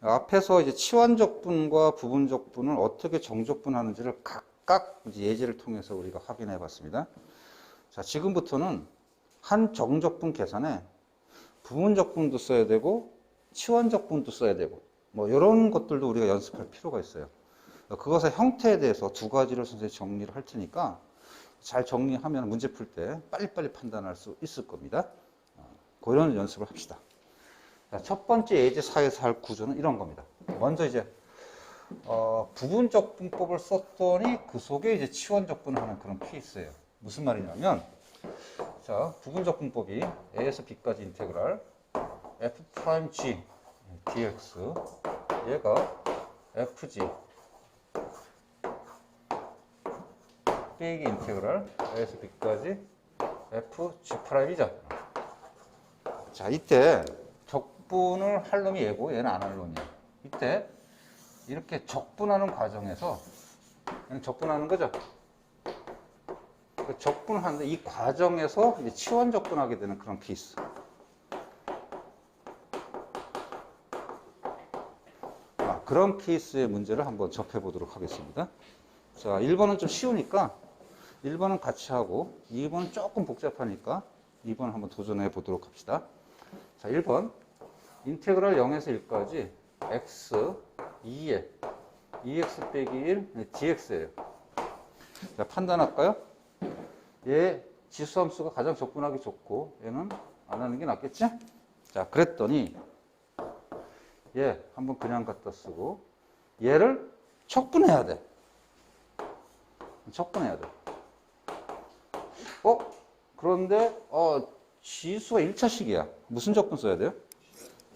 앞에서 이제 치환적분과 부분적분을 어떻게 정적분하는지를 각각 이제 예제를 통해서 우리가 확인해 봤습니다. 자, 지금부터는 한 정적분 계산에 부분적분도 써야 되고 치환적분도 써야 되고 뭐 이런 것들도 우리가 연습할 필요가 있어요. 그것의 형태에 대해서 두 가지를 선생님이 정리를 할 테니까 잘 정리하면 문제 풀 때 빨리빨리 판단할 수 있을 겁니다. 그런 연습을 합시다. 자, 첫 번째 예제사에서 할 구조는 이런 겁니다. 먼저 이제 부분적분법을 썼더니 그 속에 이제 치환적분을 하는 그런 케이스예요. 무슨 말이냐면, 자, 부분적분법이 A에서 B까지 인테그랄 F'G dx 얘가 Fg 빼기 인테그랄 A에서 B까지 Fg'이죠. 자, 이때 적분을 할 놈이 얘고 얘는 안 할 놈이야. 이때 이렇게 적분하는 과정에서 얘는 적분하는 거죠. 적분을 하는데 이 과정에서 이제 치환 적분하게 되는 그런 케이스. 그런 케이스의 문제를 한번 접해 보도록 하겠습니다. 자, 1번은 좀 쉬우니까 1번은 같이 하고 2번은 조금 복잡하니까 2번 한번 도전해 보도록 합시다. 자, 1번 인테그랄 0에서 1까지 x 2에 2x 빼기 1 dx예요. 자, 판단할까요? 얘 지수함수가 가장 적분하기 좋고 얘는 안 하는 게 낫겠지? 자, 그랬더니 얘 한번 그냥 갖다 쓰고 얘를 척분해야 돼. 척분해야 돼. 그런데 지수가 1차식이야. 무슨 적분 써야 돼요?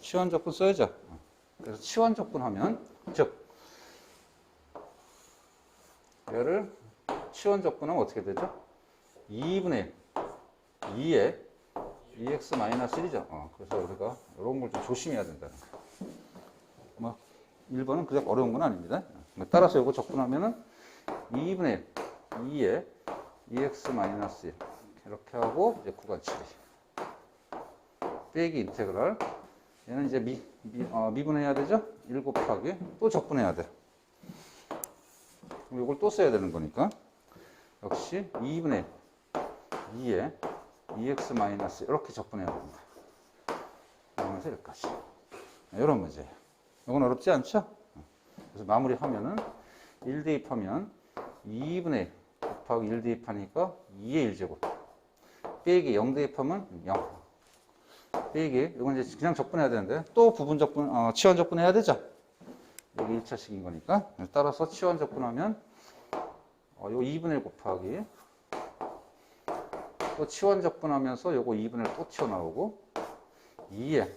치환 적분 써야죠. 그래서 치환 적분 하면, 즉 얘를 치환 적분하면 어떻게 되죠? 2분의 2에 2x-1이죠. 그래서 우리가 이런 걸 좀 조심해야 된다는 거예요. 뭐 1번은 그냥 어려운 건 아닙니다. 따라서 이거 적분하면은 2분의 2에 2x-1 이렇게 하고 이제 구간 7이 빼기 인테그랄 얘는 이제 미분해야 되죠? 1 곱하기 또 적분해야 돼. 그럼 이걸 또 써야 되는 거니까 역시 2분의 2에 2x- 이렇게 적분해야 됩니다. 그러면서 여기까지. 이런 문제예요. 이건 어렵지 않죠? 그래서 마무리하면은 1 대입하면 2분의 곱하기 1 대입하니까 2의 1제곱 빼기 0 대입하면 0 빼기 이건 이제 그냥 적분해야 되는데 또 부분 적분 치환 적분해야 되죠. 여기 1차식인 거니까 따라서 치환 적분하면 요 2분의 1 곱하기 또 치환 적분하면서 요거 2분의 1 또 튀어나오고 2에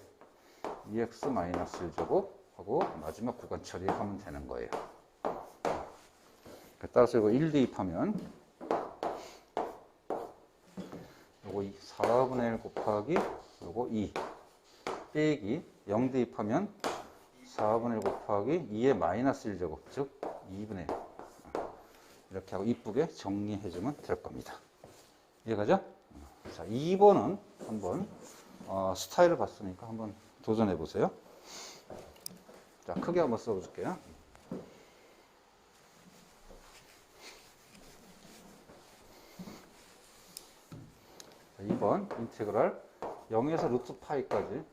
2x-1제곱 하고 마지막 구간 처리하면 되는 거예요. 따라서 이거 1 대입하면 요거 4분의 1 곱하기 요거 2 빼기 0 대입하면 4분의 1 곱하기 2의 -1제곱 즉 2분의 1 이렇게 하고 이쁘게 정리해주면 될 겁니다. 이해가죠? 자, 2번은 한번 스타일을 봤으니까 한번 도전해 보세요. 자, 크게 한번 써볼게요. 자, 2번 인테그랄 0에서 루트 파이까지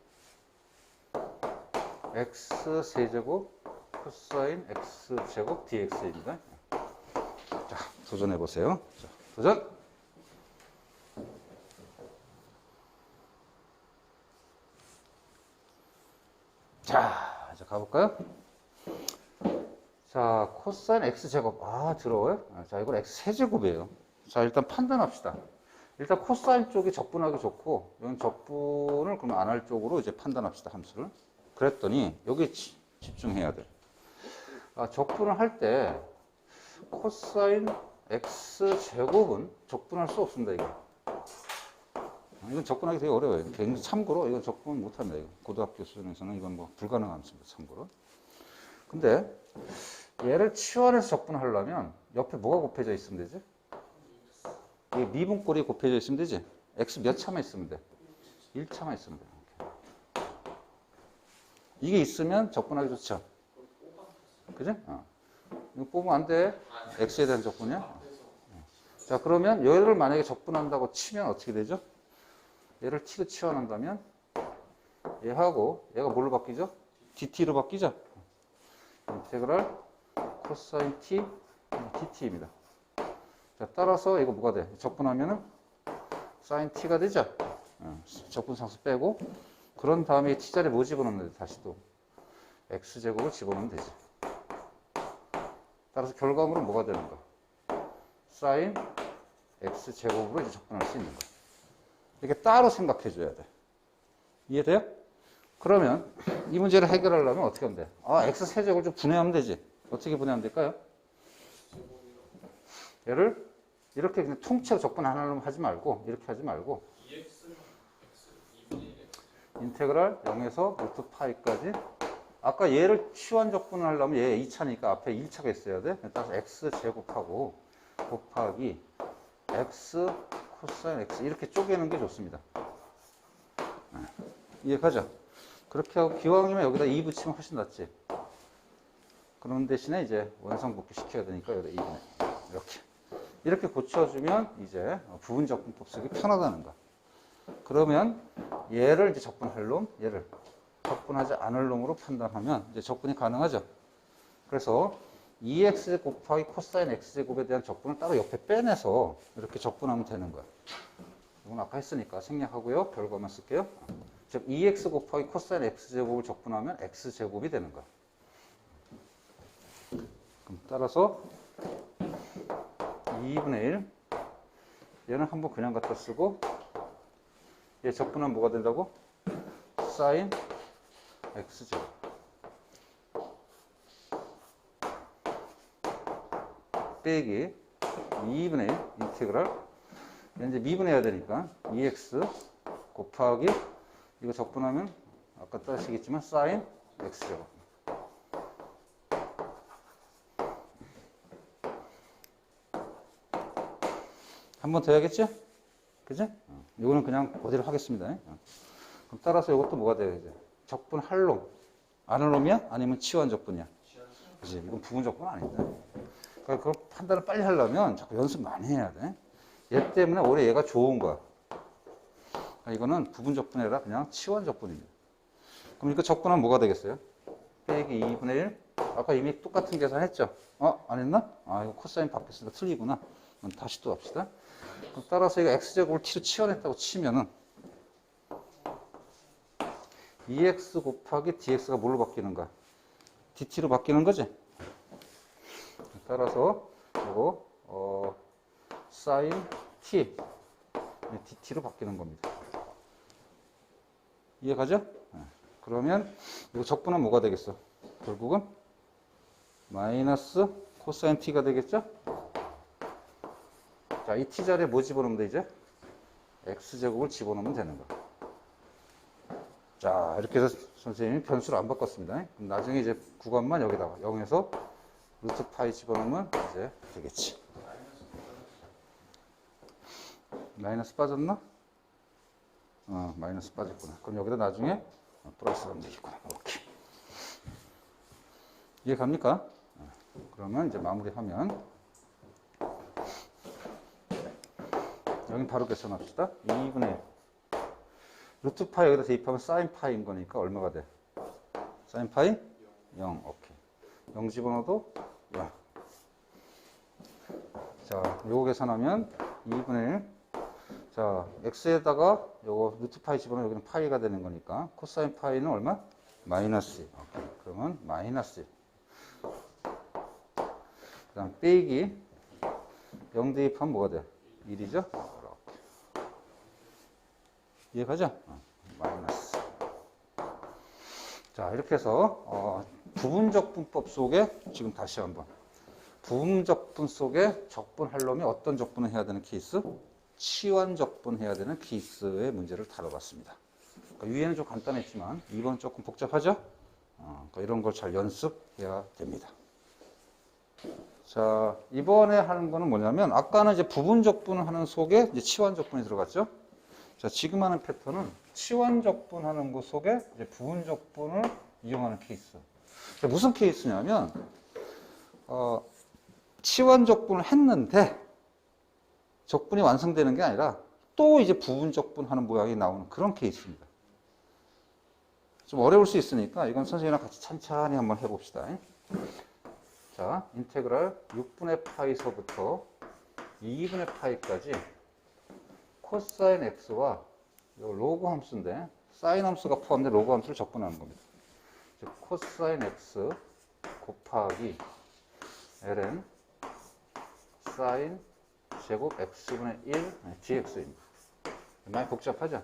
x 세제곱 코사인 x 제곱 dx입니다. 자, 도전해 보세요. 자, 도전. 자, 이제 가볼까요? 자, 코사인 x제곱. 들어와요? 자, 이걸 x세제곱이에요. 자, 일단 판단합시다. 일단 코사인 쪽이 적분하기 좋고, 이건 적분을 그러면 안 할 쪽으로 이제 판단합시다, 함수를. 그랬더니, 여기 집중해야 돼. 적분을 할 때, 코사인 x제곱은 적분할 수 없습니다, 이거. 이건 접근하기 되게 어려워요. 참고로 이건 접근 못합니다. 이거. 고등학교 수준에서는 이건 뭐 불가능한 함수입니다. 참고로. 근데 얘를 치환해서 접근하려면 옆에 뭐가 곱해져 있으면 되지? 이게 미분꼴이 곱해져 있으면 되지? x 몇 차만 있으면 돼? 1차만 있으면 돼. 이게 있으면 적분하기 좋죠. 그죠? 이거 뽑으면 안 돼. x에 대한 적분이야. 자, 그러면 얘를 만약에 적분한다고 치면 어떻게 되죠? 얘를 t로 치환한다면 얘하고 얘가 뭘로 바뀌죠? dt로 바뀌죠? 인테그랄 코사인 t dt입니다. 자, 따라서 이거 뭐가 돼? 적분하면은 사인 t가 되죠? 적분상수 빼고 그런 다음에 t자리에 뭐 집어넣는 데 다시 또 x제곱을 집어넣으면 되지. 따라서 결과물은 뭐가 되는가? 사인 x제곱으로 이제 접근할 수 있는 거야. 이렇게 따로 생각해 줘야 돼. 이해돼요? 그러면 이 문제를 해결하려면 어떻게 하면 돼? x세제곱을 좀 분해하면 되지. 어떻게 분해하면 될까요? 얘를 이렇게 그냥 통째로 적분 안 하려면 하지 말고 이렇게 하지 말고 인테그랄 0에서 루트 파이까지 아까 얘를 치환 적분을 하려면 얘 2차니까 앞에 1차가 있어야 돼. 따라서 x제곱하고 곱하기 x 코사인 x 이렇게 쪼개는 게 좋습니다. 이해가죠? 그렇게 하고 기왕이면 여기다 2 붙이면 훨씬 낫지. 그런 대신에 이제 원상복귀 시켜야 되니까 여기다 2분의 이렇게 고쳐주면 이제 부분 적분법 쓰기 편하다는 거. 그러면 얘를 이제 적분할 놈, 얘를 적분하지 않을 놈으로 판단하면 이제 적분이 가능하죠. 그래서 2x 곱하기 코사인 x제곱에 대한 적분을 따로 옆에 빼내서 이렇게 적분하면 되는 거야. 이건 아까 했으니까 생략하고요. 별거만 쓸게요. 즉 2x 곱하기 코사인 x제곱을 적분하면 x제곱이 되는 거야. 그럼 따라서 2분의 1 얘는 한번 그냥 갖다 쓰고 얘 적분하면 뭐가 된다고? 사인 x제곱 빼기 2분의 1 인테그랄 이제 미분해야 되니까 2x 곱하기 이거 적분하면 아까 따시겠지만 사인 x제곱 한 번 더 해야겠죠? 그죠? 이거는 그냥 그대로 하겠습니다. 그럼 따라서 이것도 뭐가 돼요? 이제 적분할 놈, 안 할 놈이야? 아니면 치환 적분이야? 그지? 이건 부분 적분 아니다. 그러니까 그걸 판단을 빨리 하려면 자꾸 연습 많이 해야 돼. 얘 때문에 오히려 얘가 좋은 거야. 그러니까 이거는 부분 적분이 아니라 그냥 치환 적분입니다. 그럼 이거 적분하면 뭐가 되겠어요? 빼기 2분의 1. 아까 이미 똑같은 계산 했죠? 안 했나? 이거 코사인 바뀌었으니까 틀리구나. 그럼 다시 또 합시다. 그럼 따라서 이거 x제곱을 t로 치환했다고 치면은 2x 곱하기 dx가 뭘로 바뀌는가? dt로 바뀌는 거지? 따라서 이거 사인 t dt로 바뀌는 겁니다. 이해가죠? 그러면 이거 적분은 뭐가 되겠어? 결국은 마이너스 코사인 t가 되겠죠? 자, 이 t자리에 뭐 집어넣으면 돼, 이제? x제곱을 집어넣으면 되는 거야. 자, 이렇게 해서 선생님이 변수를 안 바꿨습니다. 그럼 나중에 이제 구간만 여기다가 0에서 루트 파이 집어넣으면 이제 되겠지. 마이너스 빠졌나? 마이너스 빠졌구나. 그럼 여기다 나중에 플러스 하면 되겠구나. 오케이. 이해 갑니까? 그러면 이제 마무리하면 여기 바로 계산합시다. 2분의 1. 루트 파이 여기다 대입하면 사인 파이인 거니까 얼마가 돼? 사인 파이? 0. 오케이. 0 집어넣어도 0. 자, 요거 계산하면 2분의 1. 자, x에다가 요거 루트 파이 집어넣으면 여기는 파이가 되는 거니까 코사인 파이는 얼마? 마이너스 1. 오케이. 그러면 마이너스 1. 그 다음 빼기 0 대입하면 뭐가 돼? 1이죠? 이해가죠? 마이너스. 자, 이렇게 해서 부분적분법 속에 지금 다시 한번 부분적분 속에 적분할 놈이 어떤 적분을 해야 되는 케이스? 치환적분 해야 되는 케이스의 문제를 다뤄봤습니다. 그러니까 위에는 좀 간단했지만 2번 조금 복잡하죠? 그러니까 이런 걸 잘 연습해야 됩니다. 자, 이번에 하는 거는 뭐냐면 아까는 이제 부분적분을 하는 속에 이제 치환적분이 들어갔죠? 자, 지금 하는 패턴은 치환적분 하는 것 속에 이제 부분적분을 이용하는 케이스. 무슨 케이스냐면 치환 적분을 했는데 적분이 완성되는 게 아니라 또 이제 부분 적분하는 모양이 나오는 그런 케이스입니다. 좀 어려울 수 있으니까 이건 선생님이랑 같이 천천히 한번 해봅시다. 자, 인테그랄 6분의 파이서부터 2분의 파이까지 코사인 x와 로그 함수인데 사인 함수가 포함된 로그 함수를 적분하는 겁니다. 즉 코사인 x 곱하기 ln 사인 제곱 x분의 1 dx입니다. 많이 복잡하죠?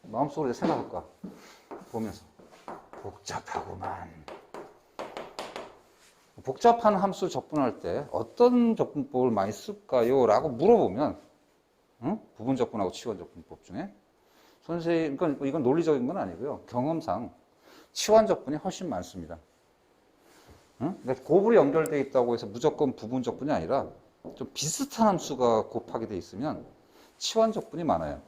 마음속으로 생각할까? 보면서 복잡하구만. 복잡한 함수 적분할 때 어떤 적분법을 많이 쓸까요? 라고 물어보면 부분 적분하고 치환 적분법 중에 선생님, 그러니까 이건 논리적인 건 아니고요. 경험상 치환 적분이 훨씬 많습니다. 그러니까 곱으로 연결되어 있다고 해서 무조건 부분 적분이 아니라 좀 비슷한 함수가 곱하게 되어 있으면 치환 적분이 많아요.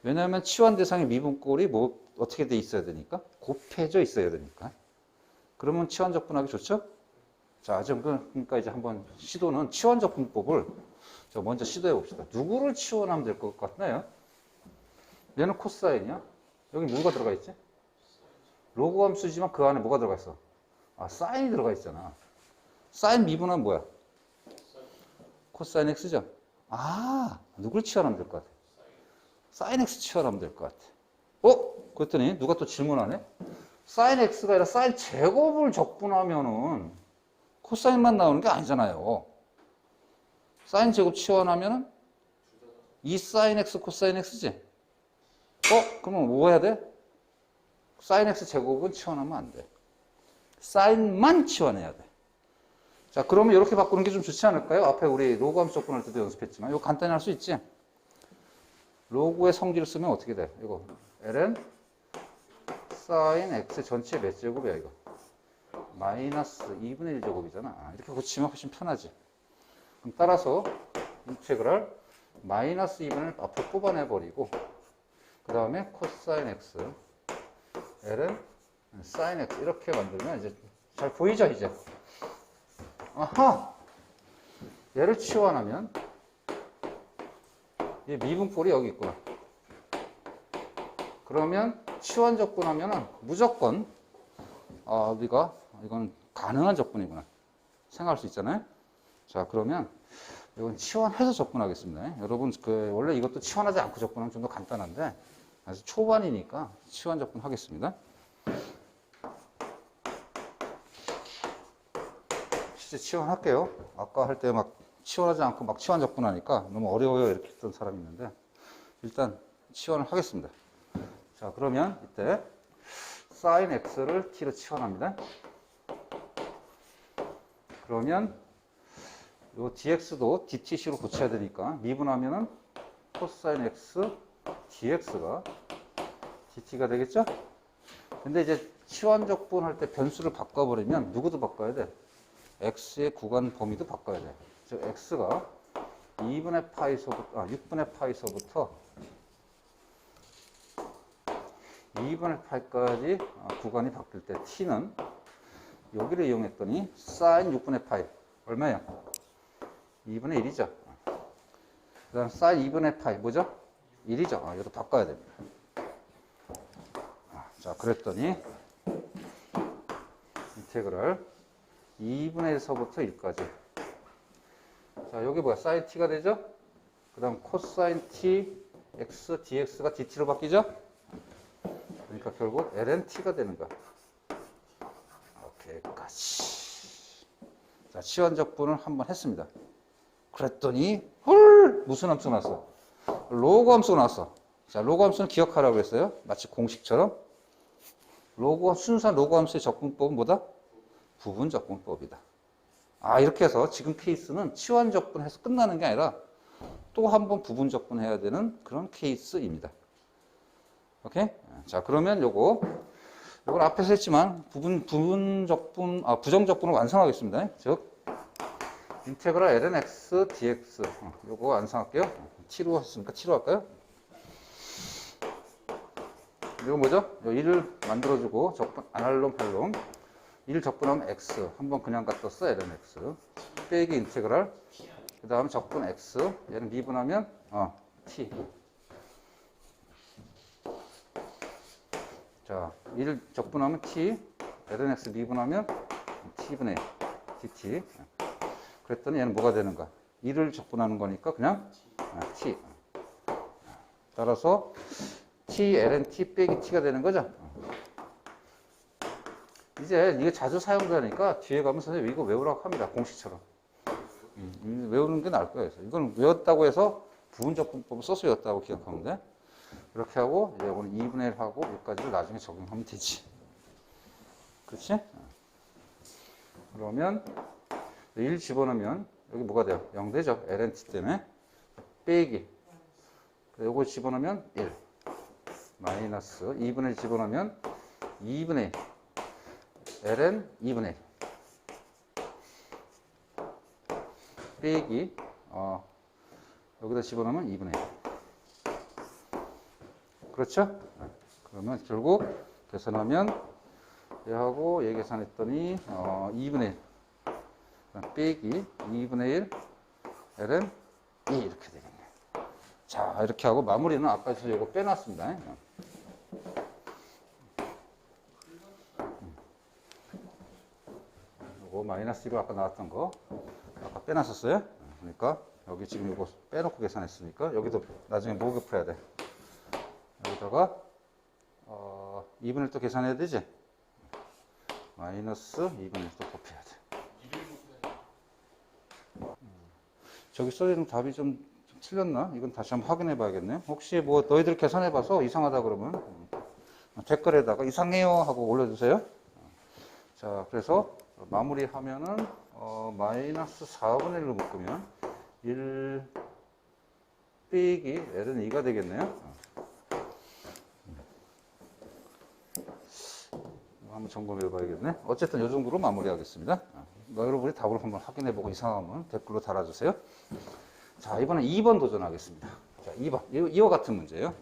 왜냐하면 치환 대상의 미분꼴이 뭐 어떻게 돼 있어야 되니까? 곱해져 있어야 되니까. 그러면 치환 적분하기 좋죠? 자, 그러니까 이제 한번 시도는 치환 적분법을 먼저 시도해 봅시다. 누구를 치환하면 될 것 같나요? 얘는 코사인이야. 여기 뭐가 들어가 있지? 로그 함수지만 그 안에 뭐가 들어가 있어? 사인이 들어가 있잖아. 사인 미분은 뭐야? 코사인 x죠? 누굴 치환하면 될 것 같아? 사인 x 치환하면 될 것 같아. 그랬더니 누가 또 질문하네? 사인 x가 아니라 사인 제곱을 적분하면은 코사인만 나오는 게 아니잖아요. 사인 제곱 치환하면은 이 사인 x 코사인 x지? 그러면 뭐 해야 돼? 사인 x 제곱은 치환하면 안 돼. 사인만 치환해야 돼. 자, 그러면 이렇게 바꾸는 게 좀 좋지 않을까요? 앞에 우리 로그 함수 적분할 때도 연습했지만 이거 간단히 할 수 있지? 로그의 성질을 쓰면 어떻게 돼? 이거 ln 사인 x 전체 몇 제곱이야 이거? 마이너스 2분의 1제곱이잖아. 이렇게 고치면 훨씬 편하지. 그럼 따라서 인테그랄 마이너스 2분을 앞으로 뽑아내버리고 그 다음에 코사인 x ln 사인 x 이렇게 만들면 이제 잘 보이죠 이제? 아하! 얘를 치환하면 이 미분꼴이 여기 있구나. 그러면 치환 적분하면은 무조건 우리가 이건 가능한 적분이구나 생각할 수 있잖아요. 자, 그러면 이건 치환해서 적분하겠습니다. 여러분 원래 이것도 치환하지 않고 적분하면 좀 더 간단한데 아직 초반이니까 치환 적분하겠습니다. 실제 치환할게요. 아까 할 때 막 치환하지 않고 막 치환 적분하니까 너무 어려워요 이렇게 했던 사람이 있는데 일단 치환을 하겠습니다. 자, 그러면 이때 사인 x를 t로 치환합니다. 그러면 요 dx도 dtc로 고쳐야 되니까 미분하면은 코사인 x dx가 dt가 되겠죠? 근데 이제 치환 적분할 때 변수를 바꿔버리면 누구도 바꿔야 돼? x의 구간 범위도 바꿔야 돼. 즉 x가 6분의 파이서부터 2분의 파이까지 구간이 바뀔 때 t는 여기를 이용했더니 사인 6분의 파이 얼마예요? 2분의 1이죠. 그 다음 사인 2분의 파이 뭐죠? 1이죠. 이것도 바꿔야 됩니다. 자, 그랬더니 인테그랄 2분의 1서부터 1까지. 자, 여기 뭐야? 사인 t가 되죠? 그 다음 코사인 t x dx가 dt로 바뀌죠? 그러니까 결국 ln t가 되는 거야. 여기까지. 자, 치환 적분을 한번 했습니다. 그랬더니 무슨 함수가 나왔어? 로그 함수가 나왔어. 자, 로그 함수는 기억하라고 그랬어요. 마치 공식처럼. 순수한 로그 함수의 적분법은 뭐다? 부분 적분법이다. 이렇게 해서 지금 케이스는 치환 적분해서 끝나는 게 아니라 또 한 번 부분 적분해야 되는 그런 케이스입니다. 오케이? 자, 그러면 요걸 앞에서 했지만 부분 적분, 부정 적분을 완성하겠습니다. 즉 인테그랄 ln x dx 요거 완성할게요. t로 했으니까 t로 할까요? 이거 뭐죠? 요 1을 만들어주고 적분 안 할 놈, 할 놈. 1 적분하면 x. 한번 그냥 갖다 써. ln x. 빼기 인테그랄. 그 다음에 적분 x. 얘는 미분하면 t. 자, 1 적분하면 t. ln x 미분하면 t분의 dt. 그랬더니 얘는 뭐가 되는가? 1을 적분하는 거니까 그냥 t. 따라서 t ln t 빼기 t가 되는 거죠. 이제 이게 자주 사용되니까 뒤에 가면 선생님 이거 외우라고 합니다. 공식처럼. 외우는 게 나을 거예요. 이건 외웠다고 해서 부분적분법을 써서 외웠다고 기억하면 돼. 이렇게 하고 이제 오늘 2분의 1 하고 여기까지를 나중에 적용하면 되지. 그렇지? 그러면 1 집어넣으면 여기 뭐가 돼요? 0 되죠? ln t 때문에. 빼기. 요거 집어넣으면 1. 마이너스 2분의 1 집어넣으면 2분의 1. ln 2분의 1. 빼기. 여기다 집어넣으면 2분의 1. 그렇죠? 그러면 결국 계산하면 얘하고 얘 계산했더니 2분의 1 빼기 2분의 1 ln 2 이렇게 되겠네. 자, 이렇게 하고 마무리는 아까 저 이거 빼놨습니다. 이거 마이너스 1로 아까 나왔던 거 아까 빼놨었어요. 그러니까 여기 지금 이거 빼놓고 계산했으니까 여기도 나중에 뭐게 풀어야 돼. 여기다가 2분의 1 또 계산해야 되지. 마이너스 2분의 1 또 곱해야 돼. 저기 써있는 답이 좀 틀렸나? 이건 다시 한번 확인해 봐야겠네. 혹시 뭐 너희들 계산해 봐서 이상하다 그러면 댓글에다가 이상해요 하고 올려주세요. 자, 그래서 마무리하면은 마이너스 4분의 1로 묶으면 1 빼기 ln 2가 되겠네요. 한번 점검해 봐야겠네. 어쨌든 이 정도로 마무리하겠습니다. 여러분이 답을 한번 확인해 보고 이상하면 댓글로 달아주세요. 자, 이번엔 2번 도전하겠습니다. 자, 2번. 이와 같은 문제예요.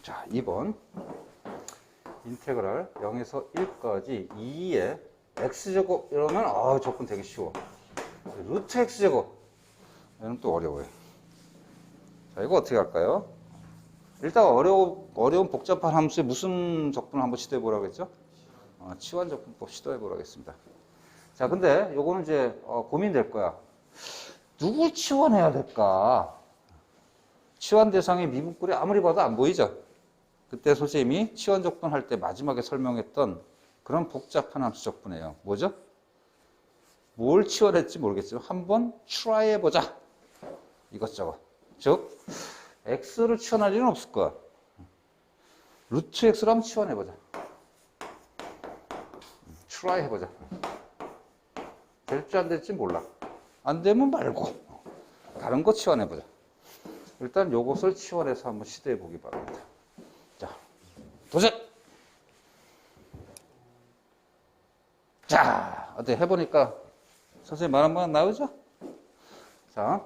자, 2번. 인테그랄 0에서 1까지 2의 x제곱 이러면 접근 되게 쉬워. 루트 x제곱 얘는 또 어려워요. 자, 이거 어떻게 할까요? 일단 어려운 복잡한 함수에 무슨 적분을 한번 시도해 보라고 했죠? 치환 적분법 시도해 보라고 했습니다. 자, 근데 요거는 이제 고민될 거야. 누굴 치환해야 될까? 치환 대상의 미분꼴이 아무리 봐도 안 보이죠? 그때 선생님이 치환 적분 할 때 마지막에 설명했던 그런 복잡한 함수 적분이에요. 뭐죠? 뭘 치환했지 모르겠지만 한번 try 해보자. 이것저것. 즉 x를 치환할 일은 없을 거야. 루트 x를 한번 치환해보자. try 해보자. 될지 안 될지 몰라. 안 되면 말고 다른 거 치환해보자. 일단 요것을 치환해서 한번 시도해보기 바랍니다. 자, 도전! 자, 어때 해보니까 선생님 말한 번 나오죠? 자,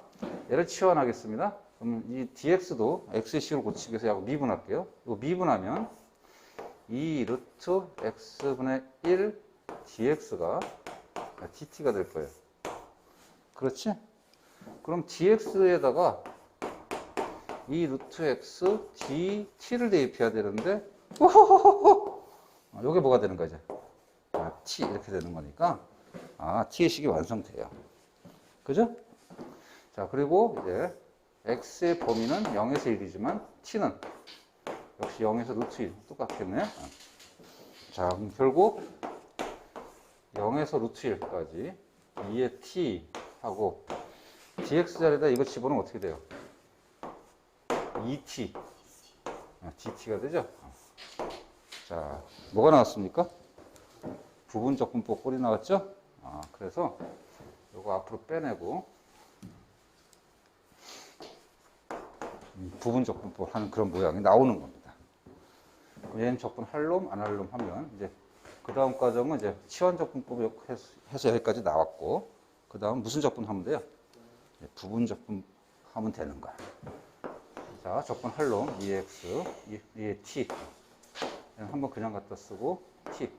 얘를 치환하겠습니다. 그럼 이 dx도 x의 식으로 고치기 위해서 하고 미분할게요. 이거 미분하면 2 루트 x분의 1 dx가 dt가 될 거예요. 그렇지? 그럼 dx에다가 2 루트 x dt를 대입해야 되는데 이게 뭐가 되는 거죠? t 이렇게 되는 거니까 t의 식이 완성돼요. 그죠? 자, 그리고 이제 x의 범위는 0에서 1이지만 t는 역시 0에서 루트 1 똑같겠네. 자, 그럼 결국 0에서 루트 1까지 2의 t 하고 dx 자리에다 이거 집어넣으면 어떻게 돼요? 2t dt가 되죠? 자, 뭐가 나왔습니까? 부분적분법 꼴이 나왔죠? 그래서 이거 앞으로 빼내고 부분적분법 하는 그런 모양이 나오는 겁니다. 얘는 적분 할 놈, 안 할 놈 하면 이제 그 다음 과정은 이제 치환적분법 해서 여기까지 나왔고 그 다음 무슨 적분 하면 돼요? 부분 적분 하면 되는 거야. 자, 적분 할 놈, 2x, 2의 t. 한번 그냥 갖다 쓰고, t.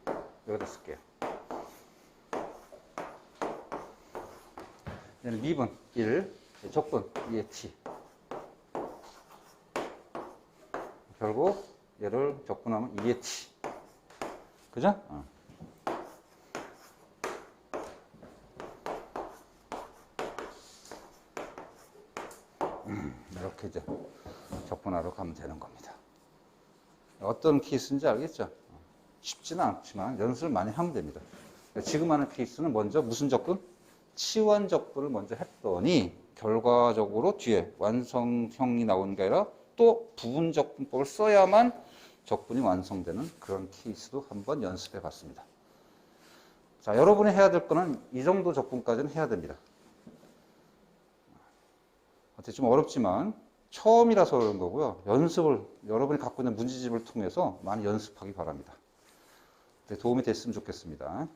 여기다 쓸게요. 얘는 미분 1, 적분 2의 t. 결국 얘를 적분하면 2의 t. 그죠? 이렇게 이제 적분하러 가면 되는 겁니다. 어떤 케이스인지 알겠죠? 쉽지는 않지만 연습을 많이 하면 됩니다. 지금 하는 케이스는 먼저 무슨 적분? 치환 적분을 먼저 했더니 결과적으로 뒤에 완성형이 나오는 게 아니라 또 부분 적분법을 써야만 적분이 완성되는 그런 케이스도 한번 연습해 봤습니다. 자, 여러분이 해야 될 거는 이 정도 적분까지는 해야 됩니다. 어떻게 좀 어렵지만 처음이라서 그런 거고요. 연습을 여러분이 갖고 있는 문제집을 통해서 많이 연습하기 바랍니다. 도움이 됐으면 좋겠습니다.